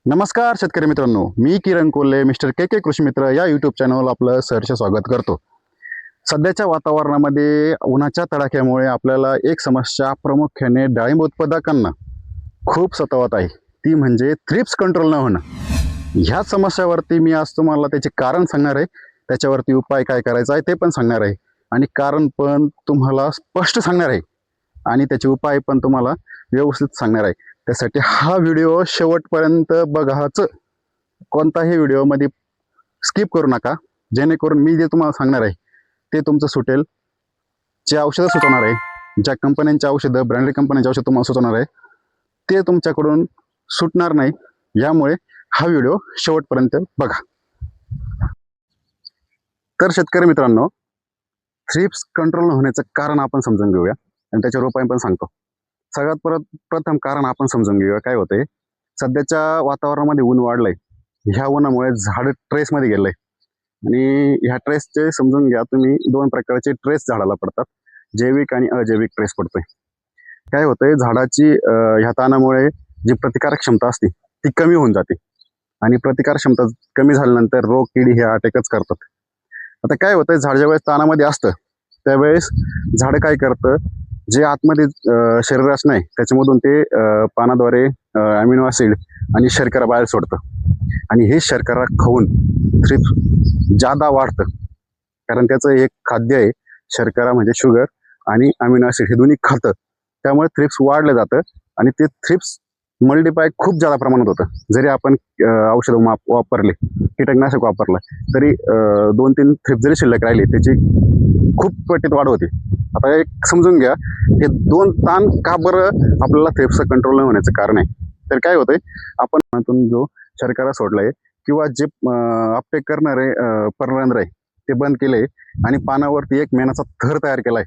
नमस्कार शेतकरी मित्रांनो, मी किरण कोल्हे मिस्टर के के कृषी मित्र या यूट्यूब चॅनलवर आपलं सहर्ष स्वागत करतो. सध्याच्या वातावरणामध्ये उन्हाच्या तडाख्यामुळे आपल्याला एक समस्या प्रामुख्याने डाळिंब उत्पादकांना खूप सतावत आहे, ती म्हणजे थ्रिप्स कंट्रोल न होणं. ह्या समस्यावरती मी आज तुम्हाला त्याचे कारण सांगणार आहे, त्याच्यावरती उपाय काय करायचा आहे ते पण सांगणार आहे आणि कारण पण तुम्हाला स्पष्ट सांगणार आहे आणि त्याचे उपाय पण तुम्हाला व्यवस्थित सांगणार आहे. त्यासाठी हा व्हिडिओ शेवटपर्यंत बघाच. कोणताही व्हिडिओमध्ये स्किप करू नका, जेणेकरून मी जे तुम्हाला सांगणार आहे ते तुमचं सुटेल. जे औषधं सुचवणार आहे, ज्या कंपन्यांची औषधं, ब्रँडेड कंपन्यांची औषधं तुम्हाला सुचवणार आहे ते तुमच्याकडून सुटणार नाही. यामुळे हा व्हिडिओ शेवटपर्यंत बघा. तर शेतकरी मित्रांनो, थ्रिप्स कंट्रोल न होण्याचं कारण आपण समजून घेऊया आणि त्याच्यावर उपाय पण सांगतो. सगळ्यात प्रथम कारण आपण समजून घेऊया. काय होतंय, सध्याच्या वातावरणामध्ये ऊन वाढलंय. ह्या उन्हामुळे झाड ट्रेसमध्ये गेलंय आणि ह्या ट्रेसचे समजून घ्या तुम्ही, दोन प्रकारचे ट्रेस झाडाला पडतात, जैविक आणि अजैविक ट्रेस पडतोय. काय होतंय, झाडाची ह्या ताणामुळे जी प्रतिकारक क्षमता असते ती कमी होऊन जाते आणि प्रतिकार क्षमता कमी झाल्यानंतर रोग किडी हे अटॅकच करतात. आता काय होतंय, झाड ज्यावेळेस ताणामध्ये असतं त्यावेळेस झाड काय करतं, जे आतमध्ये शरीरास नाही त्याच्यामधून ते पानाद्वारे अमिनो ॲसिड आणि शर्करा बाहेर सोडतं आणि हे शर्करा खाऊन थ्रिप्स जादा वाढतं. कारण त्याचं एक खाद्य आहे, शर्करा म्हणजे शुगर आणि अमिनो ॲसिड हे दोन्ही खातं. त्यामुळे थ्रिप्स वाढलं जातं आणि ते थ्रिप्स मल्टिप्लाय खूप जादा प्रमाणात होतं. जरी आपण औषधं वापरले, कीटकनाशक वापरलं तरी 2-3 थ्रिप्स जरी शिल्लक राहिले त्याची खूप पटीत वाढ होते. आता एक समजून घ्या, हे दोन ताण का बरं आपल्याला थ्रिप्स कंट्रोल न होण्याचं कारण आहे. तर काय होतंय, आपण जो शर्करा सोडलाय किंवा जे अपटेक करणारे पर्णरंध्र आहे ते बंद केले आणि पानावरती एक मेणाचा थर तयार केलाय,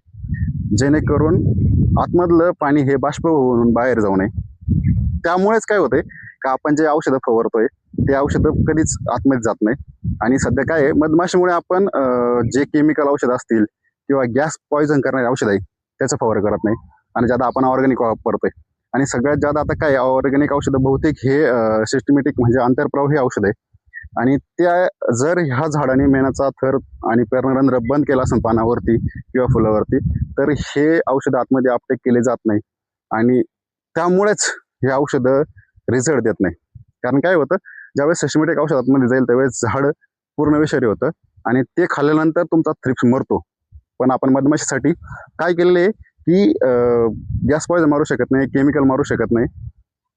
जेणेकरून आतमधलं पाणी हे बाष्प होऊन बाहेर जाऊ नये. त्यामुळेच काय होतंय का, आपण जे औषधं फवारतोय ते औषधं कधीच आतमध्ये जात नाही. आणि सध्या काय आहे, मधमाशीमुळे आपण जे केमिकल औषध असतील किंवा गॅस पॉइझन करणारे औषध आहे त्याचा फवार करत नाही आणि ज्यादा आपण ऑर्गॅनिक वापरतोय. आणि सगळ्यात ज्यादा आता काय, ऑर्गॅनिक औषधं बहुतेक हे सिस्टमॅटिक म्हणजे आंतरप्रवाही औषध आहे. आणि त्या जर ह्या झाडाने मेणाचा थर आणि पर्णरंध्र बंद केला असेल पानावरती किंवा फुलावरती, तर हे औषध आतमध्ये अपटेक केले जात नाही आणि त्यामुळेच हे औषधं रिझल्ट देत नाही. कारण काय होतं, ज्यावेळेस सिस्टमॅटिक औषध आतमध्ये जाईल त्यावेळेस झाड पूर्ण विषारी होतं आणि ते खाल्ल्यानंतर तुमचा थ्रिप्स मरतो. पण आपण मधमाशीसाठी काय केलेलं आहे की गॅस पॉइझन मारू शकत नाही, केमिकल मारू शकत नाही,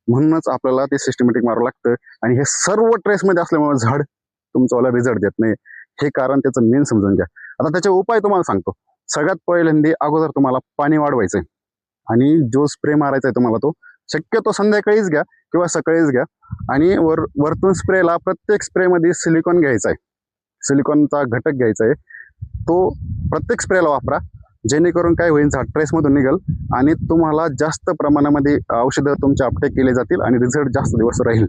म्हणूनच आपल्याला ते सिस्टमॅटिक मारावं लागतं आणि हे सर्व ट्रेसमध्ये असल्यामुळे झाड तुमचावाला रिझल्ट देत नाही. हे कारण त्याचं मेन समजून घ्या. आता त्याचे उपाय तुम्हाला सांगतो. सगळ्यात पहिल्यांदा अगोदर तुम्हाला पाणी वाढवायचंय आणि जो स्प्रे मारायचा आहे तुम्हाला तो शक्यतो संध्याकाळीच घ्या किंवा सकाळीच घ्या. आणि वरतून स्प्रेला प्रत्येक स्प्रेमध्ये सिलिकॉन घ्यायचा आहे, सिलिकॉनचा घटक घ्यायचा आहे, तो प्रत्येक स्प्रेला वापरा, जेणेकरून काय होईल, झाड ट्रेसमधून निघल आणि तुम्हाला जास्त प्रमाणामध्ये औषधं तुमचे अपटेक केले जातील आणि रिझल्ट जास्त दिवस राहील.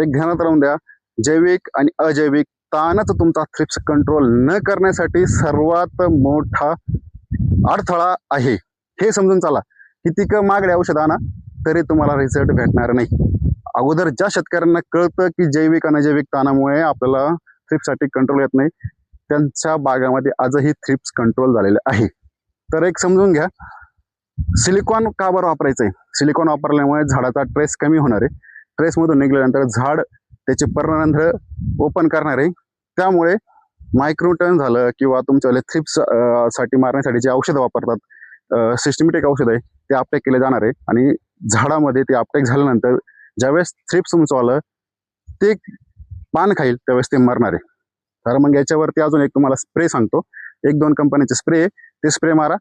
एक ध्यानात राहून द्या, जैविक आणि अजैविक ताणच तुमचा थ्रिप्स कंट्रोल न करण्यासाठी सर्वात मोठा अडथळा आहे. हे समजून चला. कितीक महागडे औषध आणा तरी तुम्हाला रिझल्ट भेटणार नाही. अगोदर ज्या शेतकऱ्यांना कळतं की जैविक आणि अजैविक ताणामुळे आपल्याला थ्रिप्ससाठी कंट्रोल येत नाही, त्यांच्या बागामध्ये आजही थ्रिप्स कंट्रोल झालेले आहे. तर एक समजून घ्या, सिलिकॉन का बरं वापरायचंय. सिलिकॉन वापरल्यामुळे झाडाचा ट्रेस कमी होणार आहे. ट्रेसमधून निघाल्यानंतर झाड त्याचे पर्णरंध्र ओपन करणार आहे. त्यामुळे मायक्रोटन झालं किंवा तुमच्यावाले थ्रिप्स साठी मारण्यासाठी जे औषधं वापरतात, सिस्टमॅटिक औषध आहे, ते अपटेक केले जाणार आहे आणि झाडामध्ये ते अपटेक झाल्यानंतर ज्यावेळेस थ्रिप्स तुमचं ते पान खाईल त्यावेळेस ते मरणार आहे. तर मग याच्यावरती अजून एक तुम्हाला स्प्रे सांगतो. 1-2 कंपनीचे स्प्रे, ते स्प्रे मारा,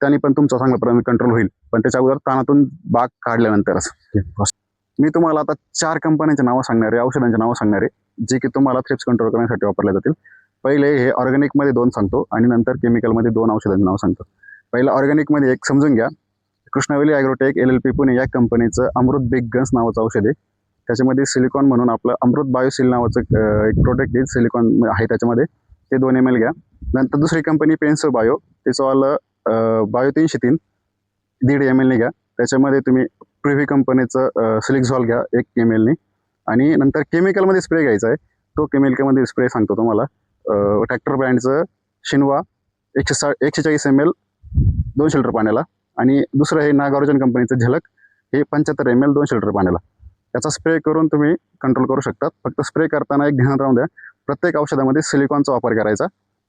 त्याने पण तुमचा चांगला प्रमाणे कंट्रोल होईल. पण त्याच्या अगोदर ताणातून बाग काढल्यानंतरच. मी तुम्हाला आता 4 कंपन्यांचे नावं सांगणार आहे, औषधांचे नावं सांगणार आहे, जे की तुम्हाला थ्रिप्स कंट्रोल करण्यासाठी वापरले जातील. पहिले हे ऑर्गॅनिकमध्ये 2 सांगतो आणि नंतर केमिकलमध्ये 2 औषधांचे नाव सांगतो. पहिलं ऑर्गॅनिकमध्ये एक समजून घ्या, कृष्णवेली ॲग्रोटेक LLP पुणे या कंपनीचं अमृत बिग गन्स नावाचं औषध आहे. त्याच्यामध्ये सिलिकॉन म्हणून आपलं अमृत बायोसील नावाचं एक प्रोडक्ट आहे, सिलिकॉन आहे त्याच्यामध्ये, ते 2 ml घ्या. नंतर दुसरी कंपनी पेन्सो बायो, त्याचं आलं बायो 303 1.5 ml घ्या. त्याच्यामध्ये तुम्ही प्रिव्ही कंपनीचं सिलिक्झॉल घ्या 1 ml. आणि नंतर केमिकलमध्ये स्प्रे घ्यायचा आहे. तो केमिकलमध्ये स्प्रे सांगतो तुम्हाला. ट्रॅक्टर ब्रँडचं शिनवा 140 ml 200 लिटर पाण्याला, आणि दुसरं हे नागार्जुन कंपनीचं झलक हे 75 ml 200 लिटर पाण्याला. याचा स्प्रे करून तुम्ही कंट्रोल करू शकता. फक्त स्प्रे करताना एक ध्यानात राहून द्या, प्रत्येक औषधामध्ये सिलिकॉनचा वापर करायचा,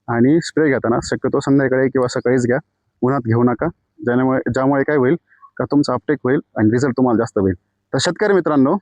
आणि स्प्रे घेताना शक्यतो संध्याकाळी किंवा सकाळीच घ्या, उन्हात घेऊ नका. ज्यामुळे काय होईल का तुमचा अपटेक होईल आणि रिझल्ट तुम्हाला जास्त होईल. तर शेतकरी मित्रांनो,